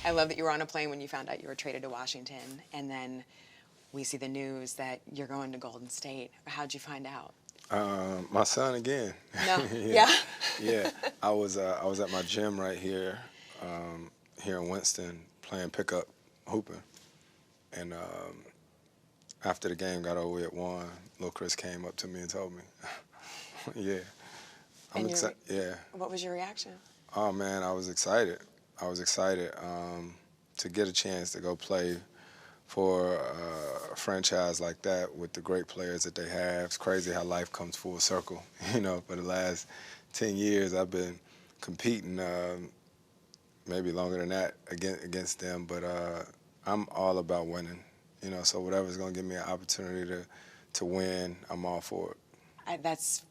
I love that you were on a plane when you found out you were traded to Washington, and then we see the news that you're going to Golden State. How'd you find out? My son again. No. Yeah. Yeah. I was at my gym right here, here in Winston, playing pickup hooping, and after the game got over, we had won. Little Chris came up to me and told me. Yeah. I'm excited. Yeah. What was your reaction? Oh man, I was excited. I was excited to get a chance to go play for a franchise like that with the great players that they have. It's crazy how life comes full circle. You know, for the last 10 years, I've been competing, maybe longer than that, against them. But I'm all about winning. You know, so whatever's going to give me an opportunity to win, I'm all for it. That's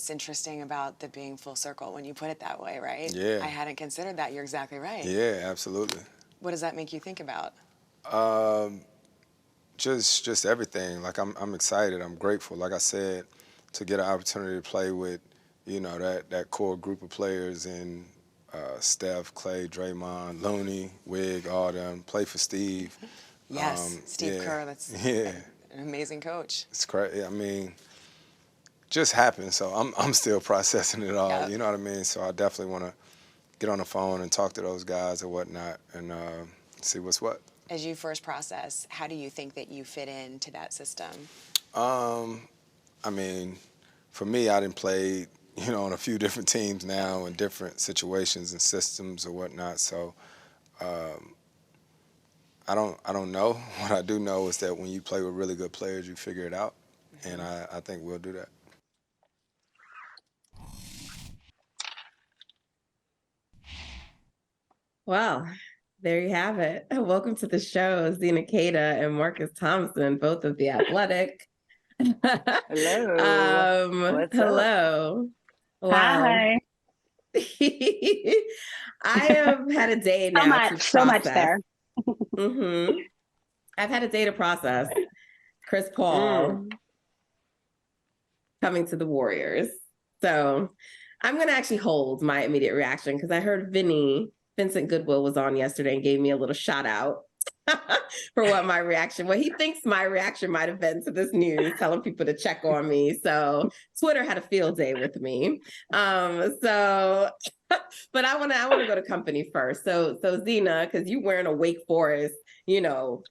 interesting about the being full circle when you put it that way, right? Yeah. I hadn't considered that. You're exactly right. Yeah, absolutely. What does that make you think about? Just everything. Like I'm excited. I'm grateful. Like I said, to get an opportunity to play with, you know, that core group of players in Steph, Clay, Draymond, Looney, Wig, all them. Play for Steve. Yes, Steve Kerr. That's an amazing coach. It's crazy. I mean, just happened. So I'm still processing it all. Yep. You know what I mean? So I definitely want to get on the phone and talk to those guys or whatnot and see what's what. As you first process, how do you think that you fit into that system? I mean, for me, I didn't play, you know, on a few different teams now in different situations and systems or whatnot. So I don't know. What I do know is that when you play with really good players, you figure it out, and I think we'll do that. Well, there you have it. Welcome to the show, Zena, Keita, and Marcus Thompson, both of The Athletic. Hello. Hello. Wow. Hi. I have had a day now to process. So much there. I've had a day to process Chris Paul coming to the Warriors. So I'm going to actually hold my immediate reaction because I heard Vincent Goodwill was on yesterday and gave me a little shout out for what he thinks my reaction might have been to this news, telling people to check on me. So Twitter had a field day with me. But I want to go to company first. So Zena, because you wearing a Wake Forest, you know.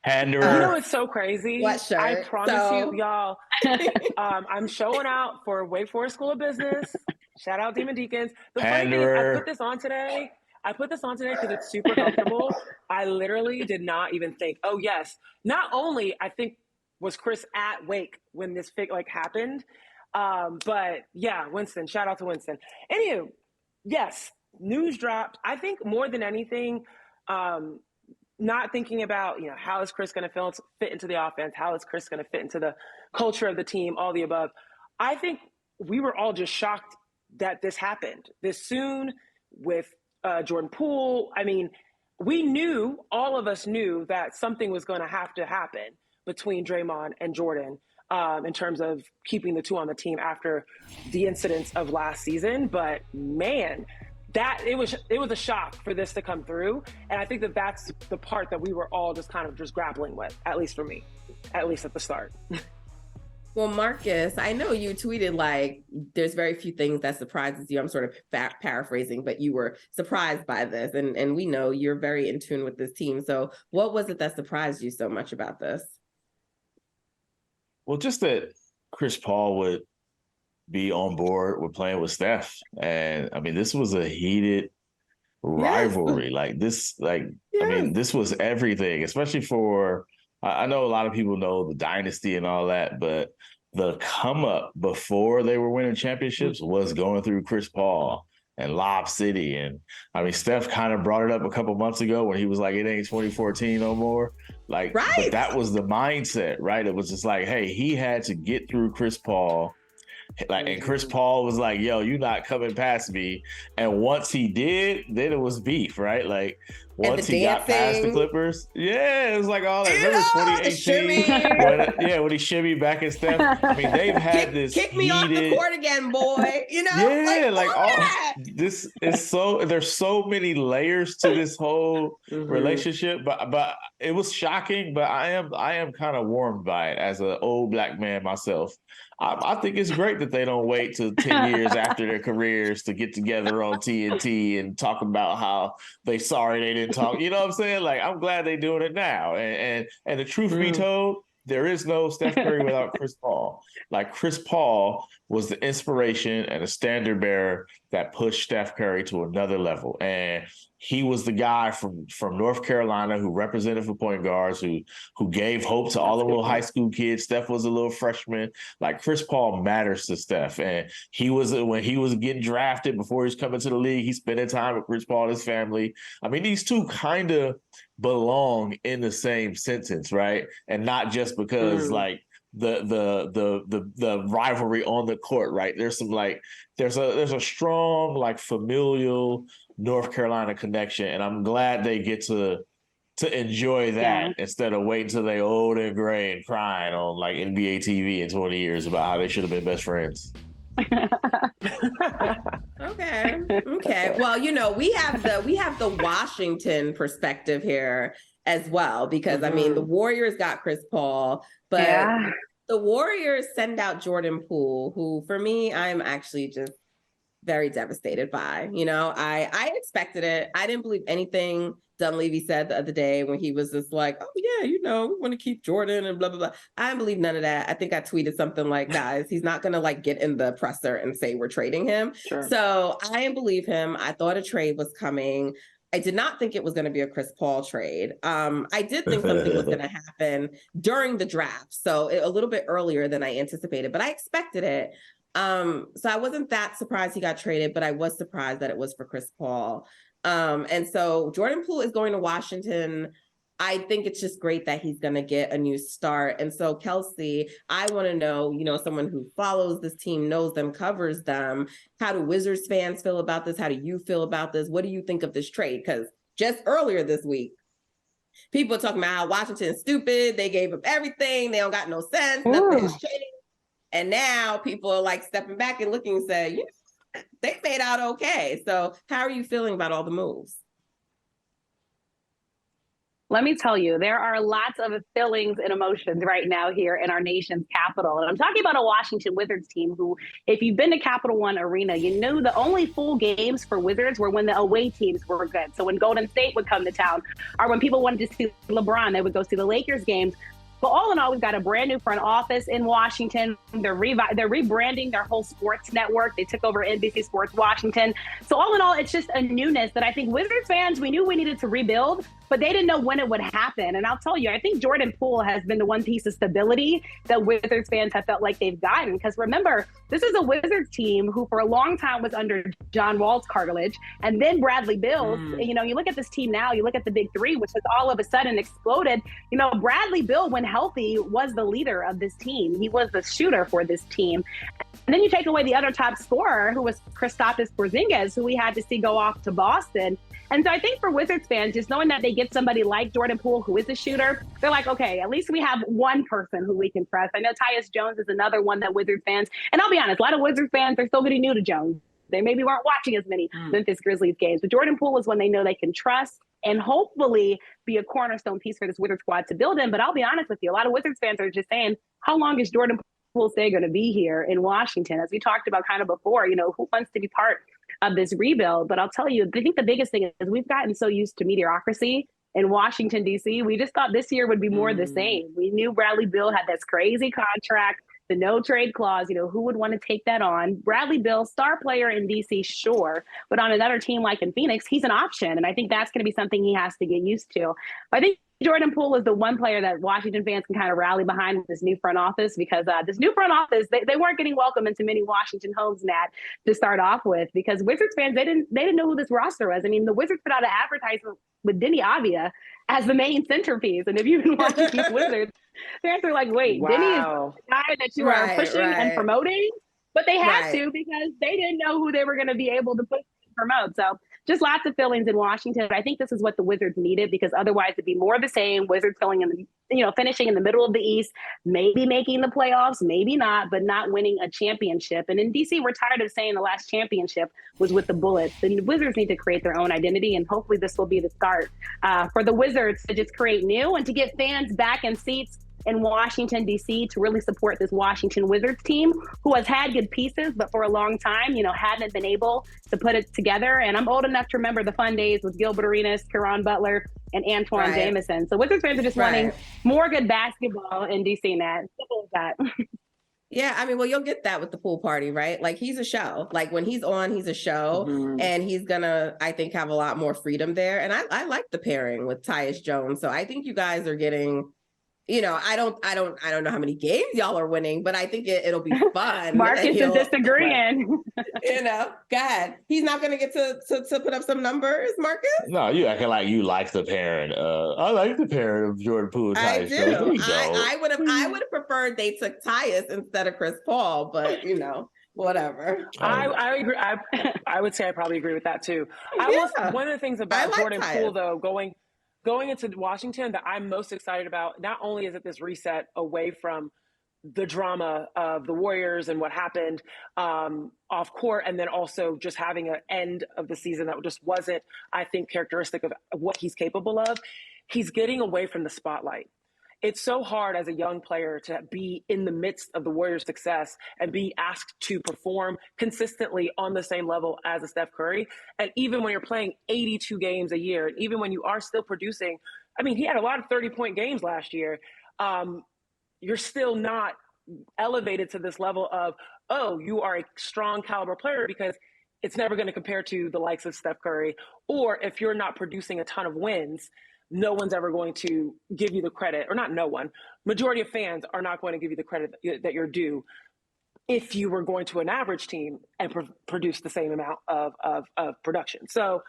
You know it's so crazy? What shirt? I promise you, y'all, I'm showing out for Wake Forest School of Business. Shout out Demon Deacons. The funny thing is, I put this on today because it's super comfortable. I literally did not even think, oh yes. Not only I think was Chris at Wake when this happened, but yeah, Winston. Shout out to Winston. Anywho, yes, news dropped. I think more than anything, not thinking about, you know, how is Chris going to fit into the offense? How is Chris going to fit into the culture of the team? All the above. I think we were all just shocked that this happened this soon with Jordan Poole. I mean, all of us knew that something was going to have to happen between Draymond and Jordan in terms of keeping the two on the team after the incidents of last season. But man, it was a shock for this to come through. And I think that's the part that we were all just kind of grappling with, at least for me, at least at the start. Well, Marcus, I know you tweeted like there's very few things that surprises you. I'm sort of paraphrasing, but you were surprised by this. And we know you're very in tune with this team. So what was it that surprised you so much about this? Well, just that Chris Paul would be on board with playing with Steph. And I mean, this was a heated rivalry. I mean, this was everything, especially for, I know a lot of people know the dynasty and all that, but the come up before they were winning championships was going through Chris Paul and Lob City. And I mean, Steph kind of brought it up a couple months ago when he was like, it ain't 2014 no more. Like, right. But that was the mindset, right? It was just like, hey, he had to get through Chris Paul Like, and Chris Paul was like, yo, you're not coming past me. And once he did, then it was beef, right? Like, once he got past the Clippers, it was like all that. Remember 2018? When he shimmied back and Steph. I mean, they've had this kick me off the court again, boy. You know, this is so. There's so many layers to this whole relationship, but it was shocking. But I am kind of warmed by it as an old Black man myself. I think it's great that they don't wait till 10 years after their careers to get together on TNT and talk about how they sorry they didn't talk. You know what I'm saying? Like, I'm glad they're doing it now. And the truth be told, there is no Steph Curry without Chris Paul. Like, Chris Paul was the inspiration and a standard bearer that pushed Steph Curry to another level. And he was the guy from North Carolina who represented for point guards, who gave hope to all the little high school kids. Steph was a little freshman. Like, Chris Paul matters to Steph. And when he was getting drafted before he was coming to the league, he spent time with Chris Paul and his family. I mean, these two kind of belong in the same sentence, right? And not just because like the rivalry on the court, right? There's some there's a strong like familial North Carolina connection, and I'm glad they get to enjoy that instead of waiting till they old and gray and crying on like NBA TV in 20 years about how they should have been best friends. Okay. Well, you know, we have the Washington perspective here as well, because I mean, the Warriors got Chris Paul, but the Warriors send out Jordan Poole, who for me, I'm actually just very devastated by. You know, I expected it. I didn't believe anything Dunleavy said the other day when he was just like, oh yeah, you know, we want to keep Jordan and blah, blah, blah. I didn't believe none of that. I think I tweeted something like, guys, he's not going to like get in the presser and say we're trading him. Sure. So I didn't believe him. I thought a trade was coming. I did not think it was going to be a Chris Paul trade. I did think something was going to happen during the draft. So a little bit earlier than I anticipated, but I expected it. So I wasn't that surprised he got traded, but I was surprised that it was for Chris Paul. And so Jordan Poole is going to Washington. I think it's just great that he's going to get a new start. And so, Kelsey, I want to know, you know, someone who follows this team, knows them, covers them. How do Wizards fans feel about this? How do you feel about this? What do you think of this trade? Because just earlier this week, people are talking about how Washington's stupid. They gave up everything. They don't got no sense. Nothing has changed. And now people are like stepping back and looking and say, you know, they made out okay. So how are you feeling about all the moves? Let me tell you, there are lots of feelings and emotions right now here in our nation's capital. And I'm talking about a Washington Wizards team who, if you've been to Capital One Arena, you know the only full games for Wizards were when the away teams were good. So when Golden State would come to town, or when people wanted to see LeBron, they would go see the Lakers games. But all in all, we've got a brand new front office in Washington. They're rebranding their whole sports network. They took over NBC Sports Washington. So all in all, it's just a newness that I think Wizards fans, we knew we needed to rebuild, but they didn't know when it would happen. And I'll tell you, I think Jordan Poole has been the one piece of stability that Wizards fans have felt like they've gotten. Because remember, this is a Wizards team who for a long time was under John Wall's cartilage. And then Bradley Beal, you know, you look at this team now, you look at the big three, which has all of a sudden exploded. You know, Bradley Beal, when healthy, was the leader of this team. He was the shooter for this team. And then you take away the other top scorer, who was Kristaps Porzingis, who we had to see go off to Boston. And so I think for Wizards fans, just knowing that they get somebody like Jordan Poole, who is a shooter, they're like, okay, at least we have one person who we can trust. I know Tyus Jones is another one that Wizards fans, and I'll be honest, a lot of Wizards fans are still getting new to Jones. They maybe weren't watching as many Memphis Grizzlies games, but Jordan Poole is one they know they can trust and hopefully be a cornerstone piece for this Wizards squad to build in. But I'll be honest with you, a lot of Wizards fans are just saying, how long is Jordan Poole stay going to be here in Washington? As we talked about kind of before, you know, who wants to be part of this rebuild? But I'll tell you, I think the biggest thing is we've gotten so used to mediocrity in Washington, D.C. We just thought this year would be more the same. We knew Bradley Beal had this crazy contract, the no trade clause. You know, who would want to take that on? Bradley Beal, star player in DC, sure. But on another team like in Phoenix, he's an option. And I think that's going to be something he has to get used to. I think Jordan Poole is the one player that Washington fans can kind of rally behind with this new front office, because this new front office, they weren't getting welcome into many Washington homes, Nat, to start off with, because Wizards fans, they didn't know who this roster was. I mean, the Wizards put out an advertisement with Denny Avia as the main centerpiece. And if you've been watching these Wizards, fans are like, wait, Denny is the guy that you are pushing and promoting? but they had to because they didn't know who they were going to be able to promote. So just lots of feelings in Washington. I think this is what the Wizards needed, because otherwise it'd be more of the same. Wizards going in the, finishing in the middle of the East, maybe making the playoffs, maybe not, but not winning a championship. And in DC, we're tired of saying the last championship was with the Bullets. The Wizards need to create their own identity, and hopefully this will be the start for the Wizards to just create new and to get fans back in seats in Washington, D.C. to really support this Washington Wizards team, who has had good pieces, but for a long time, hadn't been able to put it together. And I'm old enough to remember the fun days with Gilbert Arenas, Caron Butler, and Antoine Jameson. So Wizards fans are just wanting more good basketball in D.C. Nat. Simple as that. Yeah, I mean, well, you'll get that with the pool party, right? Like, he's a show. Like, when he's on, he's a show, and he's gonna, I think, have a lot more freedom there. And I like the pairing with Tyus Jones. So I think you guys are getting, I don't know how many games y'all are winning, but I think it'll be fun. Marcus is disagreeing. Go ahead. He's not going to get to put up some numbers, Marcus? No, you acting like you like the pairing. I like the pairing of Jordan Poole and Tyus Jones. I would have preferred they took Tyus instead of Chris Paul, but whatever. I agree. I would say I probably agree with that too. One of the things about Jordan Poole, though, going into Washington that I'm most excited about, not only is it this reset away from the drama of the Warriors and what happened off court, and then also just having an end of the season that just wasn't, I think, characteristic of what he's capable of. He's getting away from the spotlight. It's so hard as a young player to be in the midst of the Warriors' success and be asked to perform consistently on the same level as a Steph Curry. And even when you're playing 82 games a year, and even when you are still producing, I mean, he had a lot of 30-point games last year. You're still not elevated to this level of, oh, you are a strong caliber player, because it's never going to compare to the likes of Steph Curry. Or if you're not producing a ton of wins, no one's ever going to give you the credit, or not no one, majority of fans are not going to give you the credit that you're due if you were going to an average team and produce the same amount of production. So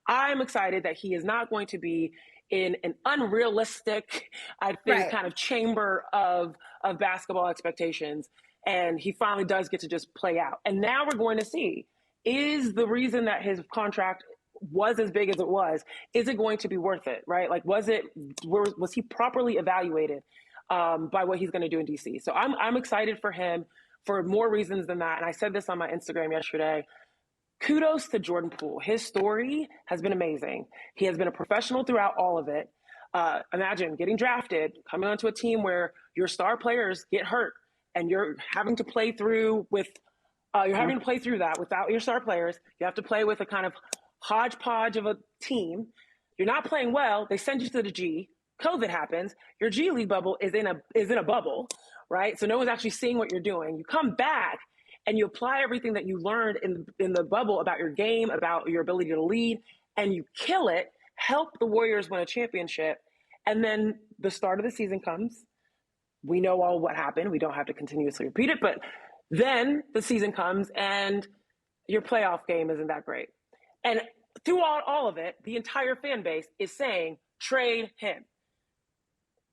I'm excited that he is not going to be in an unrealistic, I think, kind of chamber of basketball expectations. And he finally does get to just play out. And now we're going to see, is the reason that his contract was as big as it was, is it going to be worth it, right? Like, was he properly evaluated by what he's going to do in DC? So I'm excited for him for more reasons than that. And I said this on my Instagram yesterday. Kudos to Jordan Poole. His story has been amazing. He has been a professional throughout all of it. Imagine getting drafted, coming onto a team where your star players get hurt, and you're having to play through that without your star players. You have to play with a kind of hodgepodge of a team. You're not playing well. They send you to the G. COVID happens. Your G League bubble is in a bubble, right? So no one's actually seeing what you're doing. You come back and you apply everything that you learned in the bubble about your game, about your ability to lead, and you kill it, help the Warriors win a championship. And then the start of the season comes. We know all what happened. We don't have to continuously repeat it, but then the season comes and your playoff game isn't that great. And throughout all of it, the entire fan base is saying, trade him.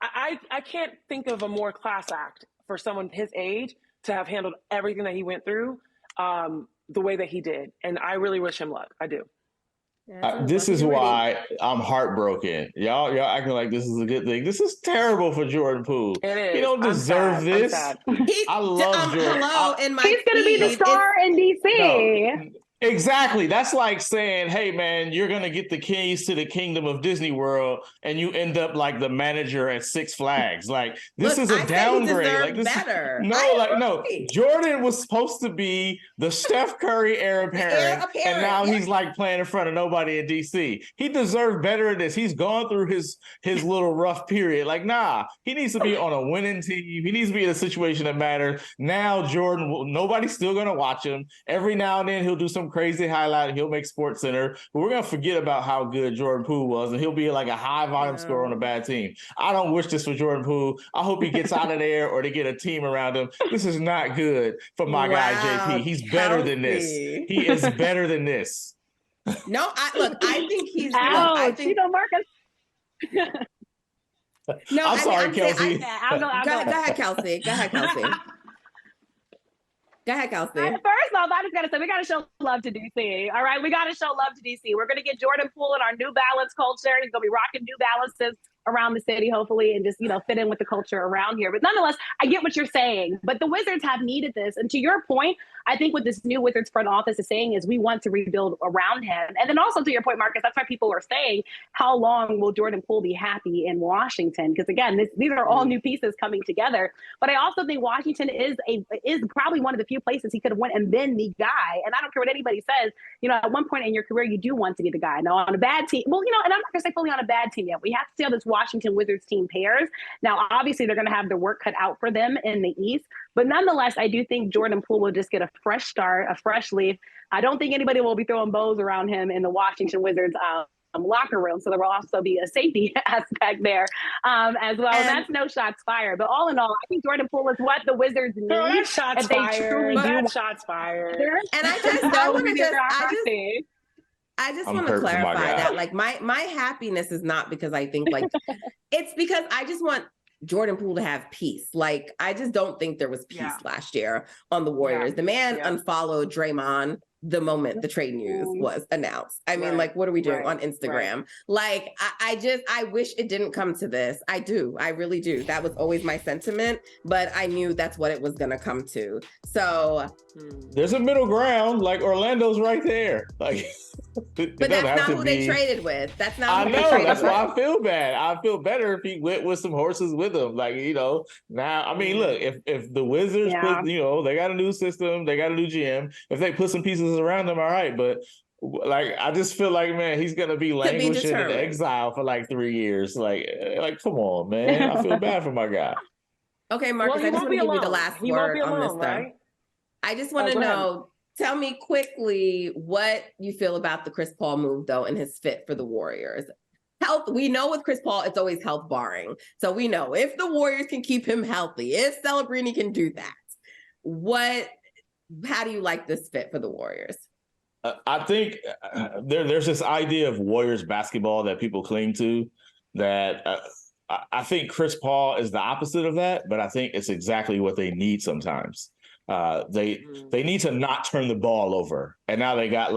I can't think of a more class act for someone his age to have handled everything that he went through the way that he did. And I really wish him luck. I do. This is why I'm heartbroken. Y'all acting like this is a good thing. This is terrible for Jordan Poole. It is. He don't deserve this. I love Jordan. He's going to be the star in DC. No, exactly. That's like saying, hey, man, you're going to get the keys to the kingdom of Disney World, and you end up like the manager at Six Flags. Like, this is a downgrade. Like, this better. No. Jordan was supposed to be the Steph Curry heir apparent, and now he's like playing in front of nobody in DC. He deserved better than this. He's gone through his little rough period. Like, nah, he needs to be on a winning team. He needs to be in a situation that matters. Now, Jordan, nobody's still going to watch him. Every now and then, he'll do some crazy highlight. He'll make Sports Center, but we're gonna forget about how good Jordan Poole was, and he'll be like a high volume scorer on a bad team. I don't wish this for Jordan Poole. I hope he gets out of there, or they get a team around him. This is not good for my guy JP. He's better than this. He is better than this. No, I think he's. Marcus. No, I'm sorry, Kelsey. I'll go. Go ahead, Kelsey. Go ahead, Kelsey. First off, I just got to say, we got to show love to DC. All right. We got to show love to DC. We're going to get Jordan Poole in our New Balance culture. He's going to be rocking New Balances around the city, hopefully, and just, fit in with the culture around here. But nonetheless, I get what you're saying. But the Wizards have needed this. And to your point, I think what this new Wizards front office is saying is we want to rebuild around him. And then also to your point, Marcus, that's why people are saying, how long will Jordan Poole be happy in Washington? Because again, these are all new pieces coming together. But I also think Washington is probably one of the few places he could have went and been the guy. And I don't care what anybody says, at one point in your career, you do want to be the guy. Now on a bad team, and I'm not gonna say fully on a bad team yet. We have to see how this Washington Wizards team pairs. Now, obviously they're gonna have their work cut out for them in the East, but nonetheless, I do think Jordan Poole will just get a fresh start, a fresh leaf. I don't think anybody will be throwing bows around him in the Washington Wizards locker room. So there will also be a safety aspect there as well. And that's no shots fired. But all in all, I think Jordan Poole is what the Wizards need. That's shots fired. That's shots fired. And I just want to clarify that. Like my happiness is not because I think it's because I just want Jordan Poole to have peace. Like, I just don't think there was peace last year on the Warriors. The man unfollowed Draymond the moment the trade news was announced. I mean, what are we doing on Instagram? Like, I wish it didn't come to this. I do. I really do. That was always my sentiment, but I knew that's what it was going to come to. So there's a middle ground. Like, Orlando's right there. Like, but that's not who they traded with. That's not who they traded with. That's why I feel bad. I feel better if he went with some horses with him. Like, now, I mean, look, if the Wizards put, they got a new system, they got a new GM. If they put some pieces around them, all right. But I just feel like, man, he's gonna be languishing in exile for 3 years. Like, come on, man. I feel bad for my guy. Okay, Marcus, I just want to give you the last word on this stuff. I just want to know. Tell me quickly what you feel about the Chris Paul move, though, and his fit for the Warriors. Health, we know with Chris Paul, it's always health barring. So we know if the Warriors can keep him healthy, if Celebrini can do that, how do you like this fit for the Warriors? I think there's this idea of Warriors basketball that people cling to that I think Chris Paul is the opposite of that, but I think it's exactly what they need sometimes. They need to not turn the ball over. And now they got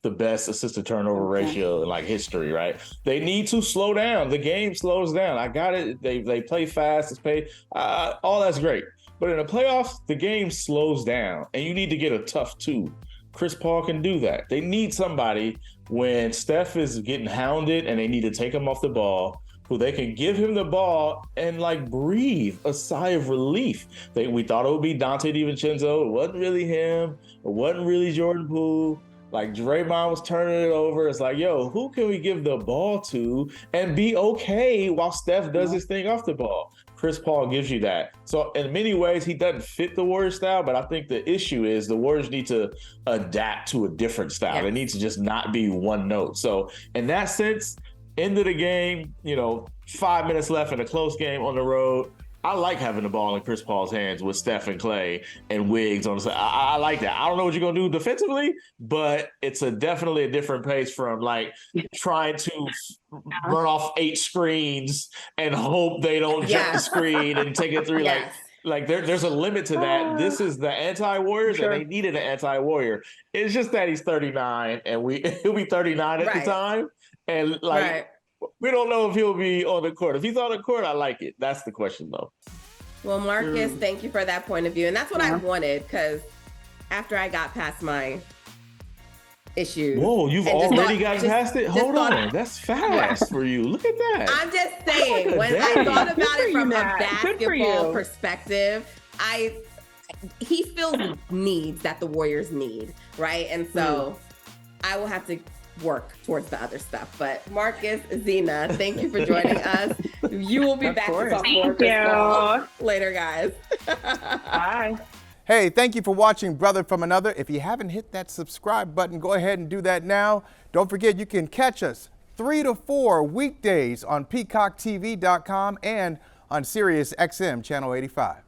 the best assist to turnover ratio in history, right? They need to slow down. The game slows down. I got it. They play fast. All that's great. But in the playoffs, the game slows down and you need to get a tough two. Chris Paul can do that. They need somebody when Steph is getting hounded and they need to take him off the ball, who they can give him the ball and breathe a sigh of relief. We thought it would be Dante DiVincenzo. It wasn't really him. It wasn't really Jordan Poole. Draymond was turning it over. It's who can we give the ball to and be okay while Steph does his thing off the ball? Chris Paul gives you that. So in many ways, he doesn't fit the Warriors style, but I think the issue is the Warriors need to adapt to a different style. Yes. They need to just not be one note. So in that sense, end of the game, 5 minutes left in a close game on the road. I like having the ball in Chris Paul's hands with Steph and Clay and Wiggs on the side. I like that. I don't know what you're going to do defensively, but it's definitely a different pace from trying to run off 8 screens and hope they don't jump the screen and take it through. Yes. There's a limit to that. This is the anti-Warriors, and they needed an anti-Warrior. It's just that he's 39, and he'll be 39 at the time. And we don't know if he'll be on the court. If he's on the court, I like it. That's the question, though. Well, Marcus, thank you for that point of view. And that's what I wanted, because after I got past my issues. Whoa, you've already gotten past it? Hold on. That's fast for you. Look at that. I'm just saying, when I thought about it from a basketball perspective, he fills needs that the Warriors need, right? And so I will have to work towards the other stuff. But Marcus, Zena, thank you for joining us. You will be back to talk more later, guys. Bye. Hey, thank you for watching Brother from Another. If you haven't hit that subscribe button, go ahead and do that now. Don't forget, you can catch us 3 to 4 weekdays on PeacockTV.com and on Sirius XM Channel 85.